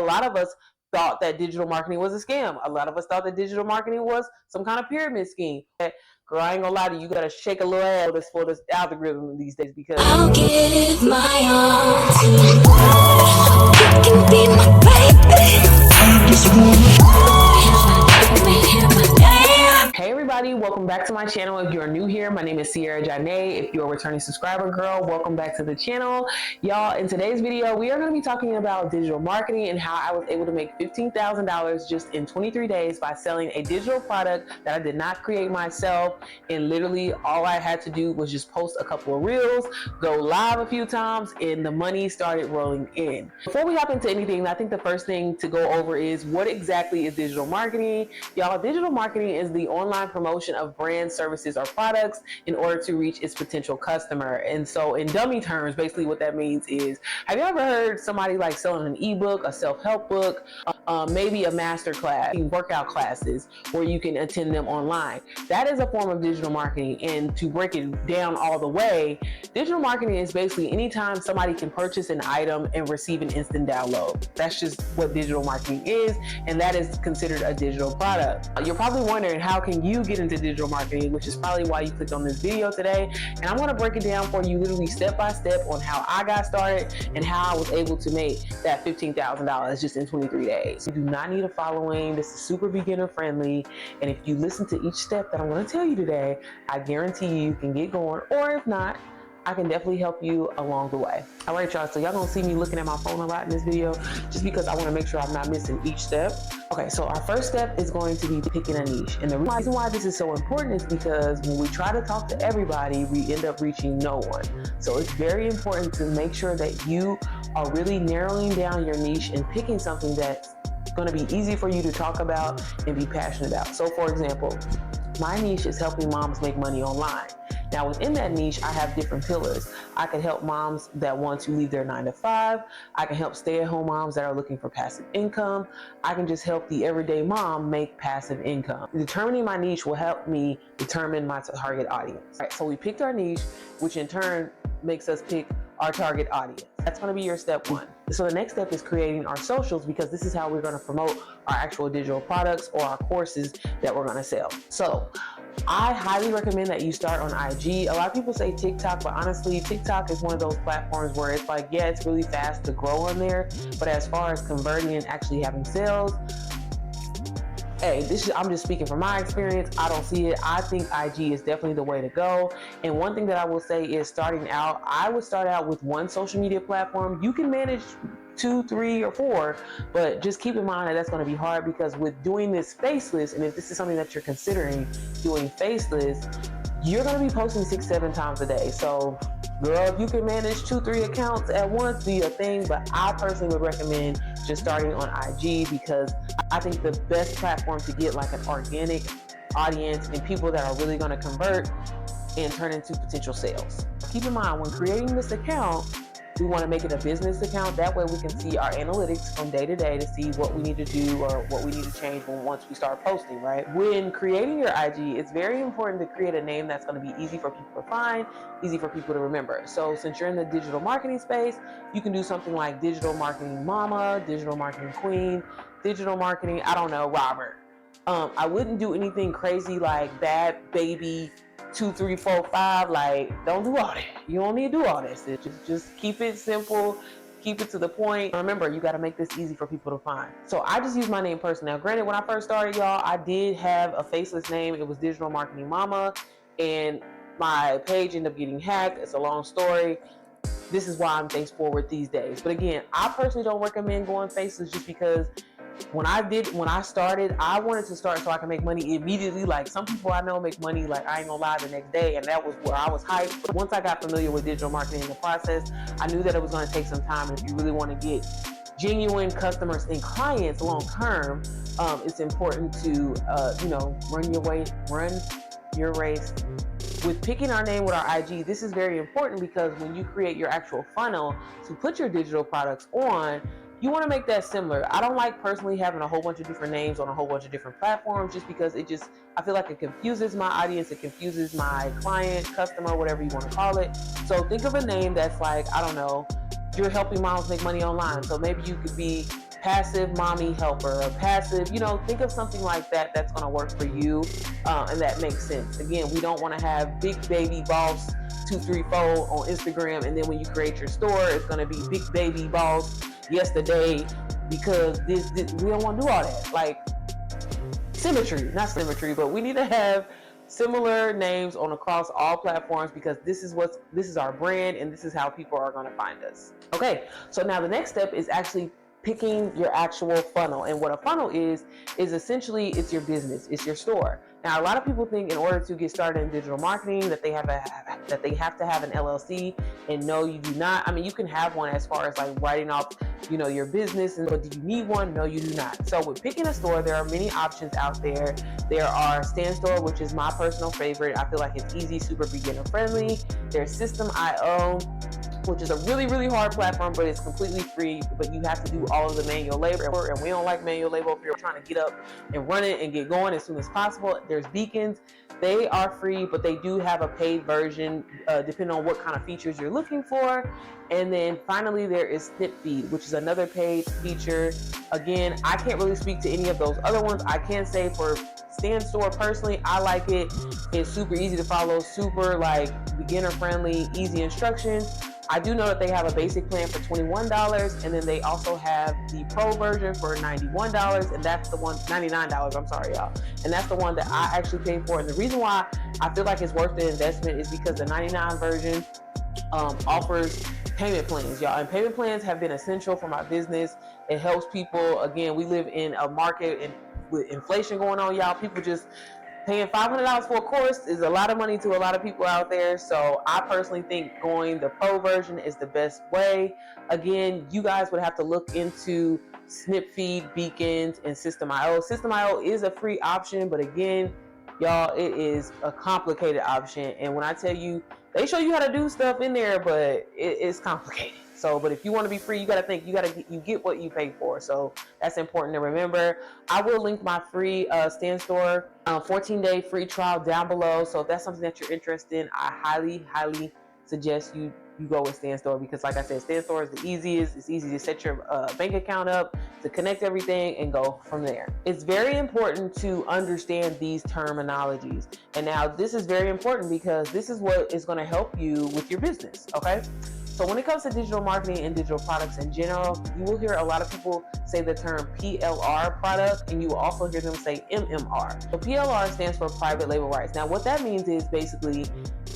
lot of us thought that digital marketing was a scam. A lot of us thought that digital marketing was some kind of pyramid scheme. Girl, I ain't gonna lie to you, you gotta shake a little ass for this algorithm these days, because I'll give my all to you. You can be my baby. I just Hey everybody, welcome back to my channel. If you're new here, my name is Sierra Janae. If you're a returning subscriber, girl, welcome back to the channel. Y'all, in today's video, we are going to be talking about digital marketing and how I was able to make $15,000 just in 23 days by selling a digital product that I did not create myself. And literally all I had to do was just post a couple of reels, go live a few times, and the money started rolling in. Before we hop into anything, I think the first thing to go over is what exactly is digital marketing. Y'all, digital marketing is the online promotion of brand, services, or products in order to reach its potential customer. And so in dummy terms, basically what that means is, have you ever heard somebody like selling an ebook, a self-help book, maybe a master class, workout classes where you can attend them online? That is a form of digital marketing. And to break it down all the way, digital marketing is basically anytime somebody can purchase an item and receive an instant download. That's just what digital marketing is, and that is considered a digital product. You're probably wondering, how can you get into digital marketing, which is probably why you clicked on this video today. And I'm going to break it down for you literally step by step on how I got started and how I was able to make that $15,000 just in 23 days. You do not need a following. This is super beginner friendly. And if you listen to each step that I'm going to tell you today, I guarantee you can get going, or if not, I can definitely help you along the way. All right, y'all, so y'all gonna see me looking at my phone a lot in this video just because I wanna make sure I'm not missing each step. Okay, so our first step is going to be picking a niche. And the reason why this is so important is because when we try to talk to everybody, we end up reaching no one. So it's very important to make sure that you are really narrowing down your niche and picking something that's gonna be easy for you to talk about and be passionate about. So for example, my niche is helping moms make money online. Now within that niche, I have different pillars. I can help moms that want to leave their 9-to-5. I can help stay-at-home moms that are looking for passive income. I can just help the everyday mom make passive income. Determining my niche will help me determine my target audience. All right, so we picked our niche, which in turn makes us pick our target audience. That's going to be your step one. So the next step is creating our socials, because this is how we're going to promote our actual digital products or our courses that we're going to sell. So I highly recommend that you start on IG. A lot of people say TikTok, but honestly, TikTok is one of those platforms where it's like, yeah, it's really fast to grow on there, but as far as converting and actually having sales, hey, I'm just speaking from my experience. I don't see it. I think IG is definitely the way to go. And one thing that I will say is, starting out, I would start out with one social media platform. You can manage 2, 3, or 4, but just keep in mind that that's going to be hard, because with doing this faceless, and if this is something that you're considering doing faceless, you're going to be posting 6, 7 times a day. So girl, if you can manage 2, 3 accounts at once, do your thing. But I personally would recommend just starting on IG, because I think the best platform to get like an organic audience and people that are really going to convert and turn into potential sales. Keep in mind, when creating this account, we want to make it a business account. That way we can see our analytics from day to day to see what we need to do or what we need to change once we start posting, right? When creating your IG, it's very important to create a name that's going to be easy for people to find, easy for people to remember. So since you're in the digital marketing space, you can do something like digital marketing mama, digital marketing queen, digital marketing, I don't know, Robert. I wouldn't do anything crazy like bad baby 2, 3, 4, 5. Like, don't do all that. You don't need to do all this. Just keep it simple, keep it to the point. Remember, you got to make this easy for people to find. So I just use my name personally. Now, granted, when I first started, y'all, I did have a faceless name. It was Digital Marketing Mama, and my page ended up getting hacked. It's a long story. This is why I'm face forward these days. But again, I personally don't recommend going faceless, just because when I started, I wanted to start so I can make money immediately. Like, some people I know make money, like, I ain't gonna lie, the next day, and that was where I was hyped. Once I got familiar with digital marketing in the process, I knew that it was gonna take some time. And if you really want to get genuine customers and clients long term, it's important to run your race. With picking our name with our IG, this is very important, because when you create your actual funnel to put your digital products on, you want to make that similar. I don't like personally having a whole bunch of different names on a whole bunch of different platforms, just because I feel like it confuses my audience, it confuses my client, customer, whatever you want to call it. So think of a name that's like, I don't know, you're helping moms make money online. So maybe you could be passive mommy helper, a passive, think of something like that that's going to work for you, and that makes sense. Again, we don't want to have big baby boss 234 on Instagram, and then when you create your store, it's going to be big baby boss yesterday, because this we don't want to do all that. Like, not symmetry, but we need to have similar names on across all platforms, because this is our brand, and this is how people are going to find us. Okay, so now the next step is actually picking your actual funnel. And what a funnel is essentially, it's your business, it's your store. Now, a lot of people think in order to get started in digital marketing that they have to have an LLC, and no, you do not. I mean, you can have one as far as like writing off, your business, but do you need one? No, you do not. So with picking a store, there are many options out there. There are Stand Store, which is my personal favorite. I feel like it's easy, super beginner friendly. There's System.io, which is a really, really hard platform, but it's completely free, but you have to do all of the manual labor, and we don't like manual labor if you're trying to get up and run it and get going as soon as possible. There's Beacons. They are free, but they do have a paid version, depending on what kind of features you're looking for. And then finally, there is SnipFeed, which is another paid feature. Again, I can't really speak to any of those other ones. I can say for Stand Store personally, I like it. It's super easy to follow, super like beginner friendly, easy instructions. I do know that they have a basic plan for $21, and then they also have the pro version for $91, and that's the one, $99, I'm sorry, y'all. And that's the one that I actually paid for. And the reason why I feel like it's worth the investment is because the 99 version offers payment plans, y'all. And payment plans have been essential for my business. It helps people. Again, we live in a market, and with inflation going on, y'all, people just paying $500 for a course is a lot of money to a lot of people out there. So I personally think going the pro version is the best way. Again, you guys would have to look into SnipFeed, Beacons, and System.io. System.io is a free option, but again, y'all, it is a complicated option. And when I tell you, they show you how to do stuff in there, but it's complicated. So, but if you want to be free, you got to think, you get what you pay for. So that's important to remember. I will link my free Stand Store 14-day free trial down below. So if that's something that you're interested in, I highly, highly suggest you go with Stand Store, because like I said, Stand Store is the easiest. It's easy to set your bank account up, to connect everything, and go from there. It's very important to understand these terminologies. And now this is very important because this is what is going to help you with your business, okay? So when it comes to digital marketing and digital products in general, you will hear a lot of people say the term PLR product, and you will also hear them say MMR. So PLR stands for private label rights. Now what that means is basically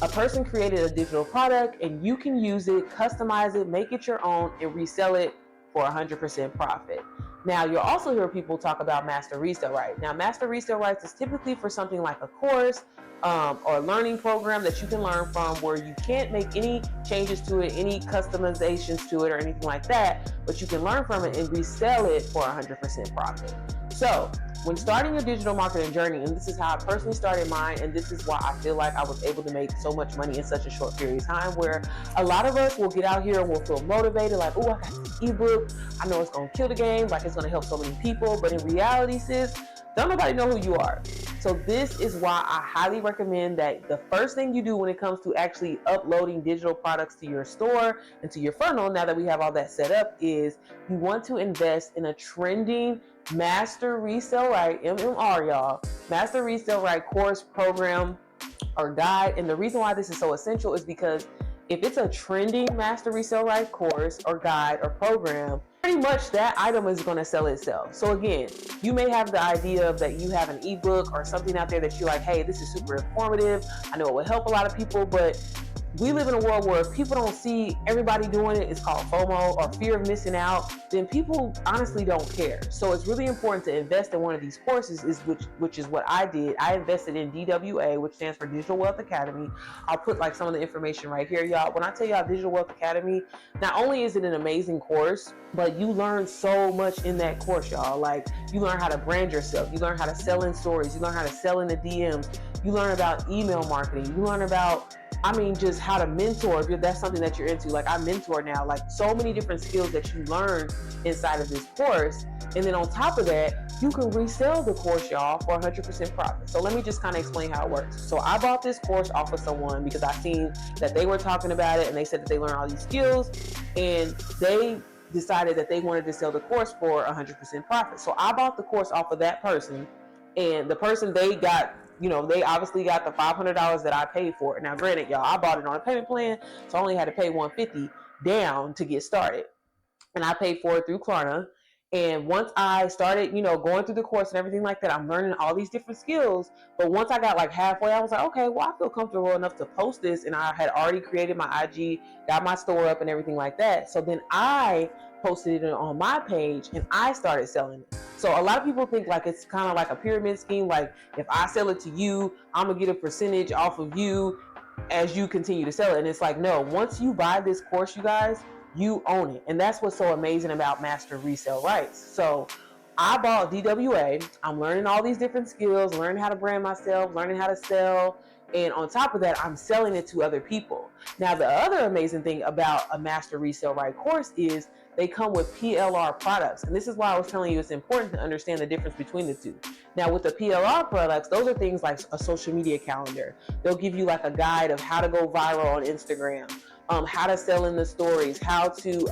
a person created a digital product, and you can use it, customize it, make it your own, and resell it for 100% profit. Now, you'll also hear people talk about master resale rights. Now, master resale rights is typically for something like a course or a learning program that you can learn from, where you can't make any changes to it, any customizations to it, or anything like that, but you can learn from it and resell it for 100% profit. So, when starting your digital marketing journey, and this is how I personally started mine, and this is why I feel like I was able to make so much money in such a short period of time, where a lot of us will get out here and we'll feel motivated, like, oh, I got this ebook, I know it's going to kill the game, like it's going to help so many people, but in reality, sis, don't nobody know who you are. So this is why I highly recommend that the first thing you do when it comes to actually uploading digital products to your store and to your funnel, now that we have all that set up, is you want to invest in a trending master resale right, MMR, y'all, master resale right course, program, or guide. And the reason why this is so essential is because if it's a trending master resale right course or guide or program, pretty much that item is going to sell itself. So again, you may have the idea of that you have an ebook or something out there that you're like, hey, this is super informative, I know it will help a lot of people, but we live in a world where if people don't see everybody doing it, it's called FOMO, or fear of missing out, then people honestly don't care. So it's really important to invest in one of these courses, which is what I did. I invested in DWA, which stands for Digital Wealth Academy. I'll put like some of the information right here, y'all. When I tell y'all Digital Wealth Academy, not only is it an amazing course, but you learn so much in that course, y'all. Like, you learn how to brand yourself, you learn how to sell in stories, you learn how to sell in the DMs, you learn about email marketing, you learn about, just how to mentor, if that's something that you're into. Like, I mentor now, like so many different skills that you learn inside of this course. And then on top of that, you can resell the course, y'all, for 100% profit. So let me just kind of explain how it works. So I bought this course off of someone because I seen that they were talking about it, and they said that they learned all these skills, and they decided that they wanted to sell the course for 100% profit. So I bought the course off of that person, and the person, they got, they obviously got the $500 that I paid for it. Now, granted, y'all, I bought it on a payment plan, so I only had to pay $150 down to get started, and I paid for it through Klarna. And once I started, going through the course and everything like that, I'm learning all these different skills. But once I got like halfway, I was like, okay, well, I feel comfortable enough to post this. And I had already created my IG, got my store up and everything like that. So then I posted it on my page and I started selling it. So a lot of people think like it's kind of like a pyramid scheme. Like if I sell it to you, I'm gonna get a percentage off of you as you continue to sell it. And it's like, no, once you buy this course, you guys, you own it. And that's what's so amazing about master resale rights. So I bought DWA. I'm learning all these different skills, learning how to brand myself, learning how to sell. And on top of that, I'm selling it to other people. Now, the other amazing thing about a master resale right course is they come with PLR products. And this is why I was telling you it's important to understand the difference between the two. Now, with the PLR products, those are things like a social media calendar. They'll give you like a guide of how to go viral on Instagram, how to sell in the stories, how to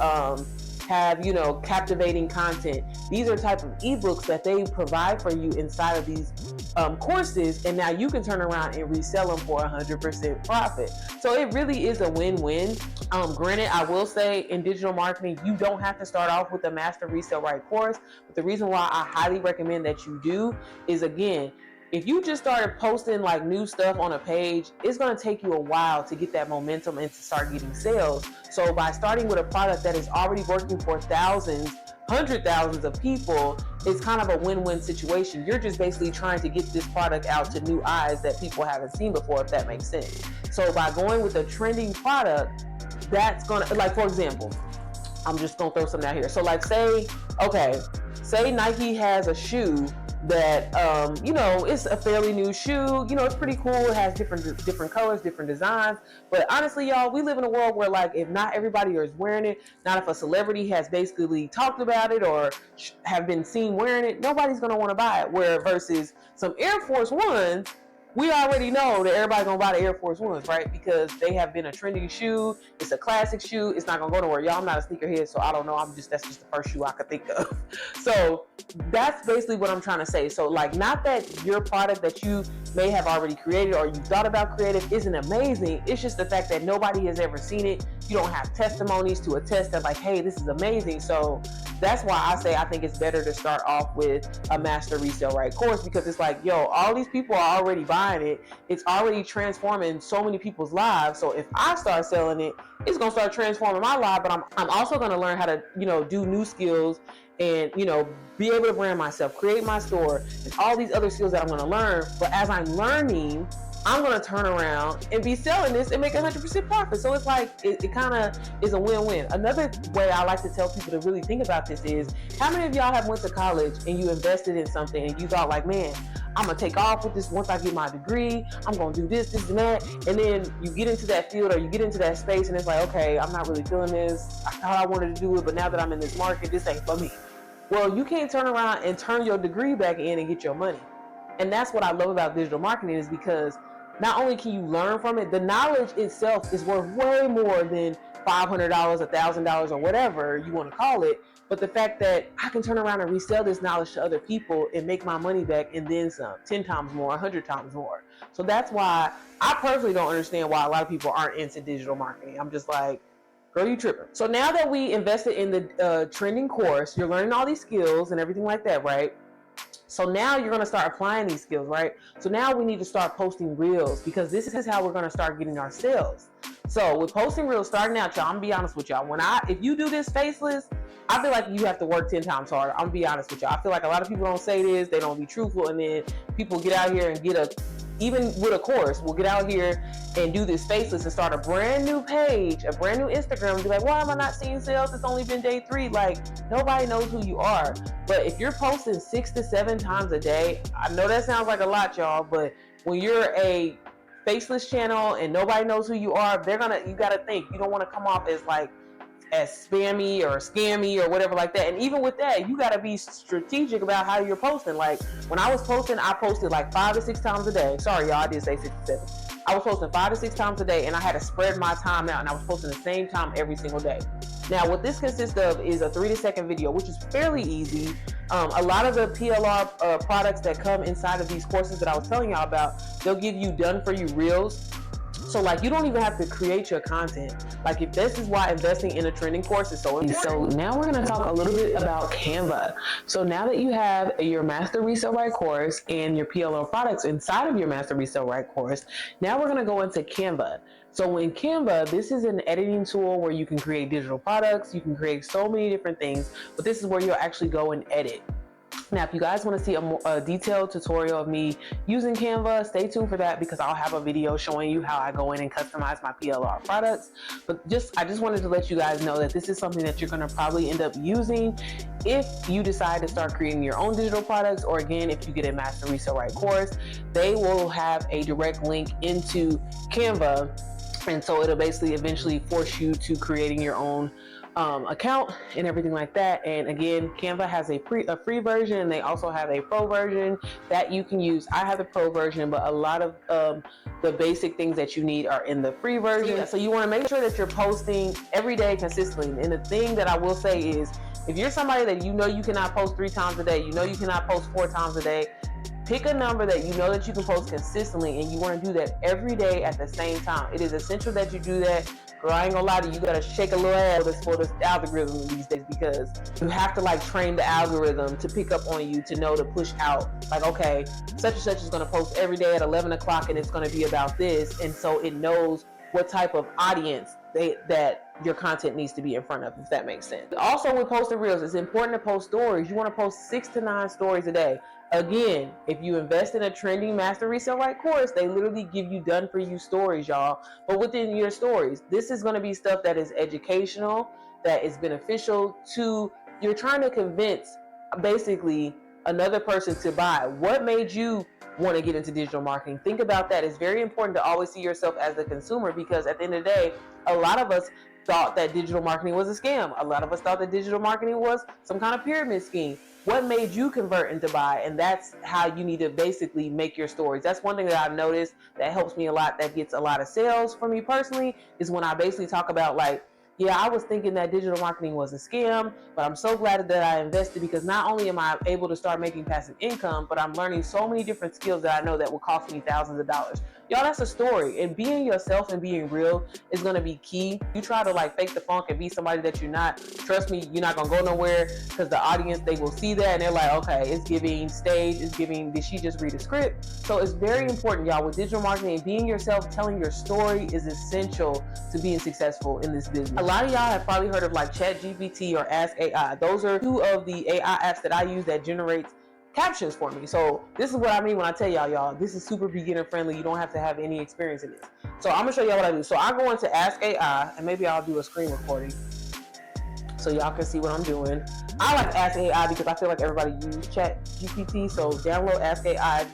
have, captivating content. These are type of ebooks that they provide for you inside of these courses, and now you can turn around and resell them for 100% profit. So it really is a win-win. Granted, I will say in digital marketing, you don't have to start off with a master resale right course, but the reason why I highly recommend that you do is, again, if you just started posting like new stuff on a page, it's going to take you a while to get that momentum and to start getting sales. So by starting with a product that is already working for thousands, hundred thousands of people, it's kind of a win-win situation. You're just basically trying to get this product out to new eyes that people haven't seen before, if that makes sense. So by going with a trending product, that's going to, like, for example, I'm just going to throw something out here. So like say Nike has a shoe that it's a fairly new shoe. It's pretty cool. It has different colors, different designs. But honestly, y'all, we live in a world where like if not everybody is wearing it, not if a celebrity has basically talked about it or have been seen wearing it, nobody's gonna want to buy it. Where versus some Air Force Ones, we already know that everybody's gonna buy the Air Force Ones, right? Because they have been a trendy shoe. It's a classic shoe. It's not gonna go nowhere. Y'all, I'm not a sneakerhead, so I don't know. That's just the first shoe I could think of. So that's basically what I'm trying to say. So like, not that your product that you may have already created or you thought about creative isn't amazing. It's just the fact that nobody has ever seen it. You don't have testimonies to attest that like, hey, this is amazing. So that's why I say I think it's better to start off with a master resale right course, because it's like, yo, all these people are already buying it. It's already transforming so many people's lives. So if I start selling it, it's gonna start transforming my life. But I'm also gonna learn how to do new skills and be able to brand myself, create my store, and all these other skills that I'm gonna learn. But as I'm learning, I'm gonna turn around and be selling this and make 100% profit. So it's like, it kind of is a win-win. Another way I like to tell people to really think about this is, how many of y'all have went to college and you invested in something and you thought like, man, I'm gonna take off with this once I get my degree, I'm gonna do this and that, and then you get into that field or you get into that space and it's like, okay, I'm not really feeling this. I thought I wanted to do it, but now that I'm in this market, this ain't for me. Well, you can't turn around and turn your degree back in and get your money. And that's what I love about digital marketing, is because not only can you learn from it, the knowledge itself is worth way more than $500, $1,000, or whatever you want to call it. But the fact that I can turn around and resell this knowledge to other people and make my money back and then some, 10 times more, 100 times more. So that's why I personally don't understand why a lot of people aren't into digital marketing. I'm just like, girl, you tripping. So now that we invested in the trending course, you're learning all these skills and everything like that, right? So now you're going to start applying these skills, right? So now we need to start posting reels, because this is how we're going to start getting our sales. So with posting reels, starting out, y'all, I'm going to be honest with y'all. If you do this faceless, I feel like you have to work 10 times harder. I'm going to be honest with y'all. I feel like a lot of people don't say this. They don't be truthful. And then people get out here and even with a course, we'll get out here and do this faceless and start a brand new page, a brand new Instagram, and be like, why am I not seeing sales? It's only been day 3. Like, nobody knows who you are. But if you're posting 6 to 7 times a day, I know that sounds like a lot, y'all, but when you're a faceless channel and nobody knows who you are, you gotta think, you don't want to come off as spammy or scammy or whatever like that. And even with that, you got to be strategic about how you're posting. Like when I was posting, I posted like 5 to 6 times a day. Sorry, y'all, I did say 6 to 7. I was posting 5 to 6 times a day, and I had to spread my time out, and I was posting the same time every single day. Now, what this consists of is a 3-second video, which is fairly easy. A lot of the PLR products that come inside of these courses that I was telling y'all about, they'll give you done for you reels. So like, you don't even have to create your content. Like, if this is why investing in a trending course is so important. So now we're going to talk a little bit about Canva. So now that you have your Master Resell Right course and your PLR products inside of your Master Resell Right course, now we're going to go into Canva. So in Canva, this is an editing tool where you can create digital products. You can create so many different things, but this is where you'll actually go and edit. Now, if you guys want to see a detailed tutorial of me using Canva, stay tuned for that, because I'll have a video showing you how I go in and customize my PLR products. But I just wanted to let you guys know that this is something that you're going to probably end up using if you decide to start creating your own digital products, or again, if you get a Master Resell Right course, they will have a direct link into Canva. And so it'll basically eventually force you to creating your own account and everything like that. And again, Canva has a free version, and they also have a pro version that you can use. I have the pro version, but a lot of the basic things that you need are in the free version. So you want to make sure that you're posting every day consistently. And the thing that I will say is, if you're somebody that you know you cannot post 3 times a day, you know you cannot post 4 times a day, pick a number that you know that you can post consistently, and you want to do that every day at the same time. It is essential that you do that. Girl, I ain't gonna lie to you, you gotta shake a little ass for this algorithm these days, because you have to like train the algorithm to pick up on you, to know to push out, like, okay, such and such is gonna post every day at 11 o'clock and it's gonna be about this. And so it knows what type of audience that your content needs to be in front of, if that makes sense. Also, with posting reels, it's important to post stories. You want to post 6 to 9 stories a day. Again, if you invest in a trending Master Resell Right course, they literally give you done for you stories, y'all. But within your stories, this is going to be stuff that is educational, that is beneficial to, you're trying to convince basically another person to buy. What made you want to get into digital marketing? Think about that. It's very important to always see yourself as the consumer, because at the end of the day, a lot of us thought that digital marketing was a scam. A lot of us thought that digital marketing was some kind of pyramid scheme. What made you convert and to buy? And that's how you need to basically make your stories. That's one thing that I've noticed that helps me a lot, that gets a lot of sales for me personally, is when I basically talk about, like, yeah, I was thinking that digital marketing was a scam, but I'm so glad that I invested, because not only am I able to start making passive income, but I'm learning so many different skills that I know that will cost me thousands of dollars. Y'all, that's a story. And being yourself and being real is going to be key. You try to like fake the funk and be somebody that you're not, trust me, you're not going to go nowhere, because the audience, they will see that and they're like, okay, it's giving stage, it's giving, did she just read a script? So it's very important, y'all, with digital marketing, being yourself, telling your story is essential to being successful in this business. A lot of y'all have probably heard of like ChatGPT or Ask AI. Those are 2 of the AI apps that I use that generates captions for me. So this is what I mean when I tell y'all, this is super beginner friendly. You don't have to have any experience in this. So I'm gonna show y'all what I do. So I go into Ask AI, and maybe I'll do a screen recording so y'all can see what I'm doing. I like Ask AI because I feel like everybody uses ChatGPT. So download Ask AI.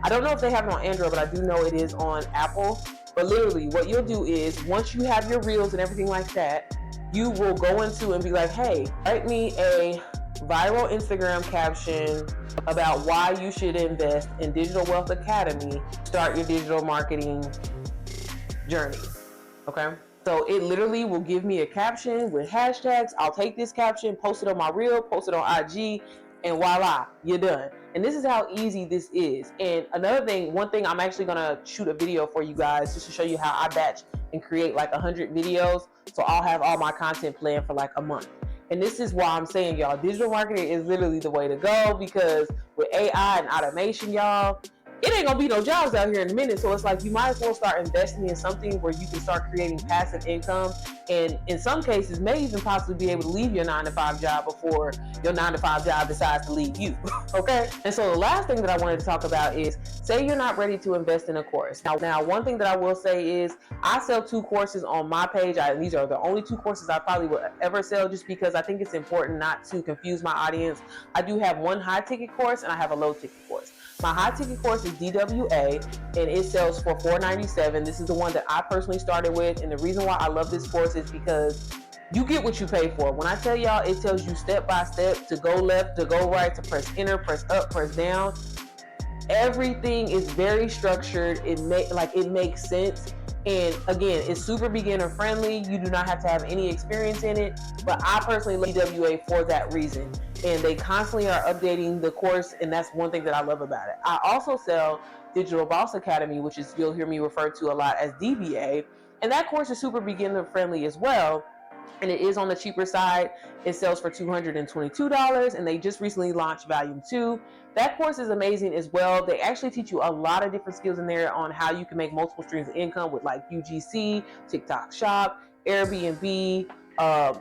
I don't know if they have it on Android, but I do know it is on Apple. But literally what you'll do is, once you have your reels and everything like that, you will go into and be like, hey, write me a viral Instagram caption about why you should invest in Digital Wealth Academy, start your digital marketing journey. Okay? So it literally will give me a caption with hashtags. I'll take this caption, post it on my reel, post it on IG, and voila, you're done. And this is how easy this is. And another thing, one thing, I'm actually gonna shoot a video for you guys just to show you how I batch and create like 100 videos. So I'll have all my content planned for like a month. And this is why I'm saying, y'all, digital marketing is literally the way to go, because with AI and automation, y'all, it ain't gonna be no jobs out here in a minute. So it's like, you might as well start investing in something where you can start creating passive income, and in some cases may even possibly be able to leave your 9-to-5 job before your 9-to-5 job decides to leave you. Okay? And so the last thing that I wanted to talk about is, say you're not ready to invest in a course. Now one thing that I will say is, I sell 2 courses on my page. These are the only 2 courses I probably will ever sell, just because I think it's important not to confuse my audience. I do have one high ticket course and I have a low ticket course. My high ticket course is DWA, and it sells for $497. This is the one that I personally started with, and the reason why I love this course is because you get what you pay for. When I tell y'all, it tells you step by step to go left, to go right, to press enter, press up, press down. Everything is very structured. It makes sense. And again, it's super beginner friendly. You do not have to have any experience in it, but I personally love DWA for that reason. And they constantly are updating the course, and that's one thing that I love about it. I also sell Digital Boss Academy, which is, you'll hear me refer to a lot as DBA, and that course is super beginner friendly as well. And it is on the cheaper side. It sells for $222, and they just recently launched volume 2. That course is amazing as well. They actually teach you a lot of different skills in there on how you can make multiple streams of income with like UGC, TikTok Shop, Airbnb,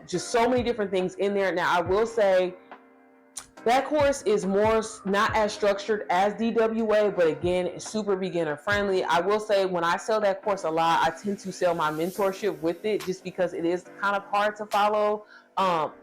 just so many different things in there. Now, I will say that course is more not as structured as DWA, but again, it's super beginner friendly. I will say when I sell that course a lot, I tend to sell my mentorship with it just because it is kind of hard to follow,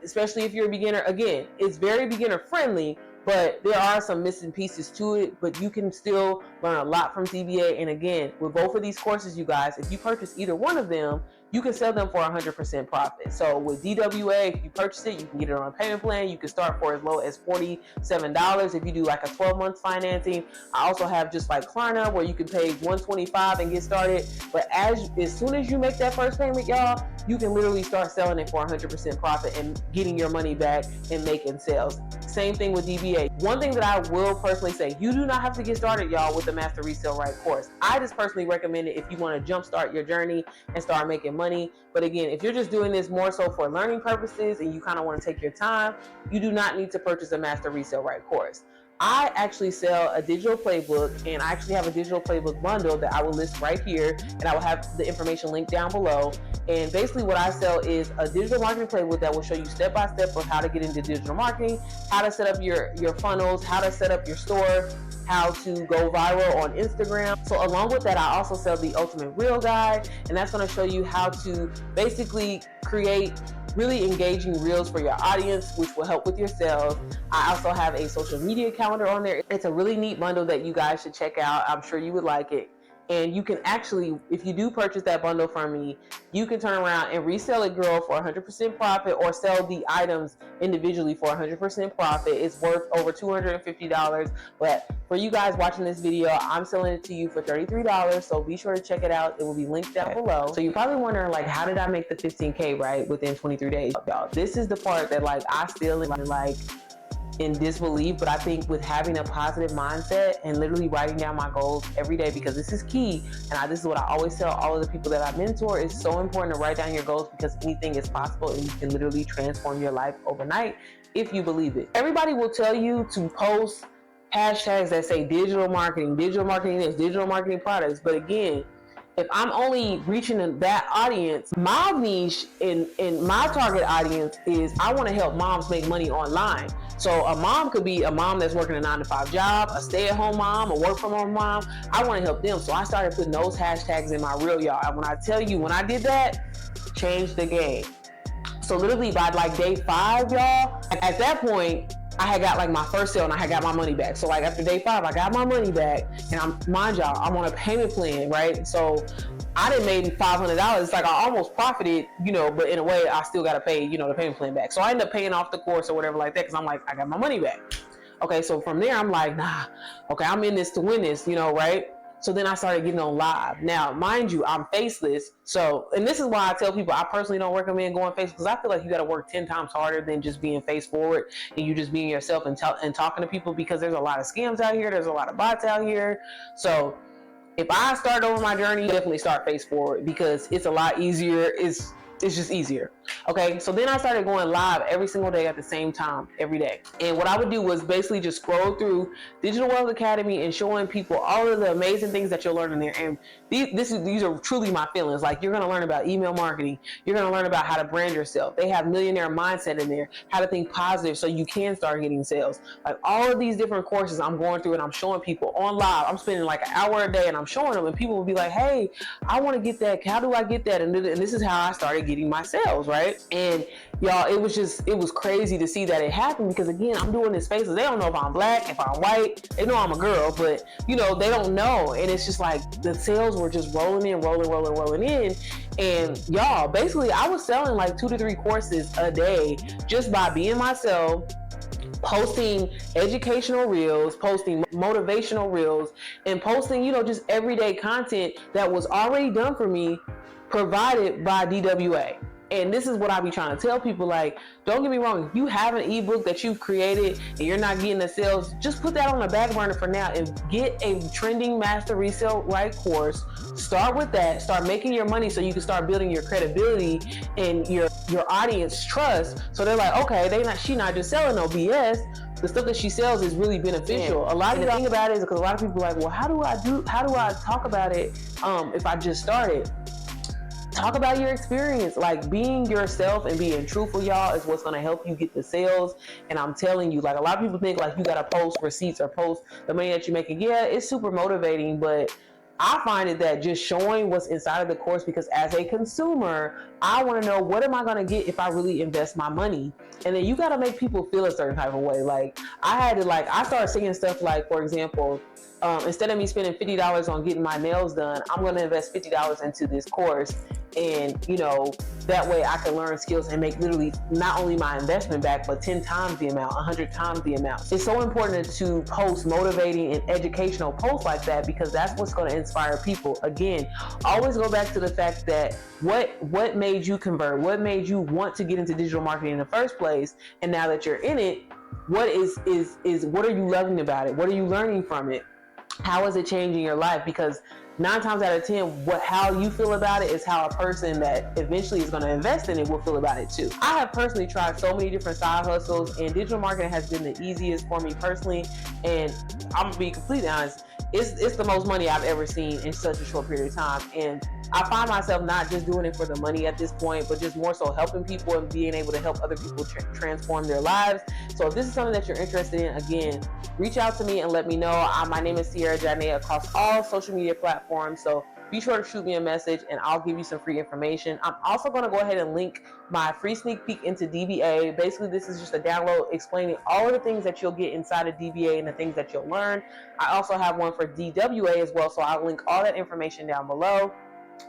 especially if you're a beginner. Again, it's very beginner friendly, but there are some missing pieces to it, but you can still learn a lot from DBA. And again, with both of these courses, you guys, if you purchase either one of them, you can sell them for 100% profit. So with DWA, if you purchase it, you can get it on a payment plan. You can start for as low as $47 if you do like a 12-month financing. I also have just like Klarna, where you can pay $125 and get started. But as soon as you make that first payment, y'all, you can literally start selling it for 100% profit and getting your money back and making sales. Same thing with DBA. One thing that I will personally say, you do not have to get started, y'all, with the Master Resell Right course. I just personally recommend it if you want to jumpstart your journey and start making money. But again, if you're just doing this more so for learning purposes and you kind of want to take your time, you do not need to purchase a Master Resell Right course. I actually sell a digital playbook, and I actually have a digital playbook bundle that I will list right here, and I will have the information linked down below. And basically what I sell is a digital marketing playbook that will show you step by step of how to get into digital marketing, how to set up your funnels, how to set up your store, how to go viral on Instagram. So along with that, I also sell the Ultimate Reel Guide, and that's going to show you how to basically create really engaging reels for your audience, which will help with your sales. I also have a social media calendar on there. It's a really neat bundle that you guys should check out. I'm sure you would like it. And you can actually, if you do purchase that bundle from me, you can turn around and resell it, girl, for 100% profit, or sell the items individually for 100% profit. It's worth over $250. But for you guys watching this video, I'm selling it to you for $33. So be sure to check it out. It will be linked down below. So you're probably wondering, like, how did I make the 15K, right, within 23 days? Y'all, this is the part that, like, I still like in disbelief, but I think with having a positive mindset and literally writing down my goals every day, because this is key, and this is what I always tell all of the people that I mentor, it's so important to write down your goals, because anything is possible and you can literally transform your life overnight if you believe it. Everybody will tell you to post hashtags that say digital marketing this, digital marketing products, but again, if I'm only reaching that audience, my niche in my target audience is I want to help moms make money online. So a mom could be a mom that's working a 9-to-5 job, a stay-at-home mom, a work-from-home mom. I want to help them. So I started putting those hashtags in my reel, y'all. And when I tell you, when I did that, changed the game. So literally by like day 5, y'all, at that point, I had got like my first sale and I had got my money back. So like after day 5, I got my money back, and mind y'all, I'm on a payment plan, right? So I done made $500. It's like I almost profited, but in a way I still got to pay, the payment plan back. So I ended up paying off the course or whatever like that, because I'm like, I got my money back. Okay, so from there I'm like, nah, okay, I'm in this to win this, right? So then I started getting on live. Now, mind you, I'm faceless. So, and this is why I tell people I personally don't recommend going face, because I feel like you got to work 10 times harder than just being face forward and you just being yourself and talking to people, because there's a lot of scams out here. There's a lot of bots out here. So if I start over my journey, definitely start face forward, because it's a lot easier. It's just easier. Okay, so then I started going live every single day at the same time, every day. And what I would do was basically just scroll through Digital Wealth Academy and showing people all of the amazing things that you'll learn in there. And these are truly my feelings. Like, you're gonna learn about email marketing. You're gonna learn about how to brand yourself. They have millionaire mindset in there, how to think positive so you can start getting sales. Like, all of these different courses I'm going through and I'm showing people on live. I'm spending like an hour a day and I'm showing them, and people will be like, hey, I wanna get that. How do I get that? And this is how I started getting my sales, right? And y'all, it was crazy to see that it happened, because again, I'm doing this faces. They don't know if I'm black, if I'm white. They know I'm a girl, but they don't know. And it's just like the sales were just rolling in. And y'all, basically I was selling like 2 to 3 courses a day just by being myself, posting educational reels, posting motivational reels, and posting, just everyday content that was already done for me, provided by DWA. And this is what I be trying to tell people, like, don't get me wrong, if you have an ebook that you've created and you're not getting the sales, just put that on the back burner for now and get a trending master resell right course. Start with that, start making your money so you can start building your credibility and your audience trust. So they're like, okay, she not just selling no BS. The stuff that she sells is really beneficial. A lot of the thing about it is because a lot of people are like, well, how do I talk about it if I just started? Talk about your experience. Like, being yourself and being truthful, y'all, is what's going to help you get the sales. And I'm telling you, like, a lot of people think like you got to post receipts or post the money that you're making. Yeah, it's super motivating, but I find it that just showing what's inside of the course, because as a consumer, I want to know, what am I going to get if I really invest my money? And then you got to make people feel a certain type of way. Like, I started saying stuff like, for example, instead of me spending $50 on getting my nails done, I'm going to invest $50 into this course. And, that way I can learn skills and make literally not only my investment back, but 10 times the amount, 100 times the amount. It's so important to post motivating and educational posts like that, because that's what's going to inspire people. Again, always go back to the fact that what made you convert, what made you want to get into digital marketing in the first place, and now that you're in it, what are you loving about it? What are you learning from it? How is it changing your life? Because 9 times out of 10, how you feel about it is how a person that eventually is going to invest in it will feel about it too. I have personally tried so many different side hustles, and digital marketing has been the easiest for me personally. And I'm gonna be completely honest, it's the most money I've ever seen in such a short period of time. And I find myself not just doing it for the money at this point, but just more so helping people and being able to help other people transform their lives. So if this is something that you're interested in, again, reach out to me and let me know. My name is Sierra Janae across all social media platforms. So be sure to shoot me a message and I'll give you some free information. I'm also going to go ahead and link my free sneak peek into DBA. Basically, this is just a download explaining all of the things that you'll get inside of DBA and the things that you'll learn. I also have one for DWA as well, so I'll link all that information down below.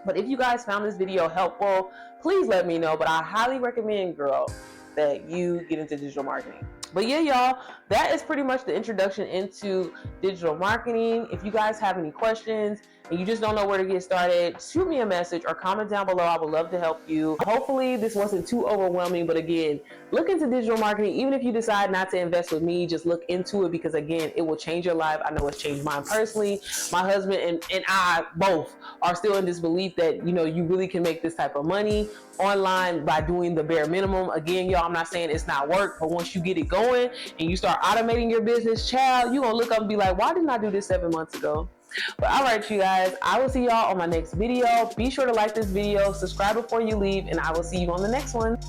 But if you guys found this video helpful, please let me know. But I highly recommend, girl, that you get into digital marketing. But yeah, y'all, that is pretty much the introduction into digital marketing. If you guys have any questions and you just don't know where to get started, shoot me a message or comment down below. I would love to help you. Hopefully this wasn't too overwhelming, but again, look into digital marketing. Even if you decide not to invest with me, just look into it, because again, it will change your life. I know it's changed mine personally. My husband and I both are still in this belief that, you really can make this type of money online by doing the bare minimum. Again, y'all, I'm not saying it's not work, but once you get it going and you start automating your business, child, you're gonna look up and be like, why didn't I do this 7 months ago? But all right, you guys, I will see y'all on my next video. Be sure to like this video, subscribe before you leave, and I will see you on the next one.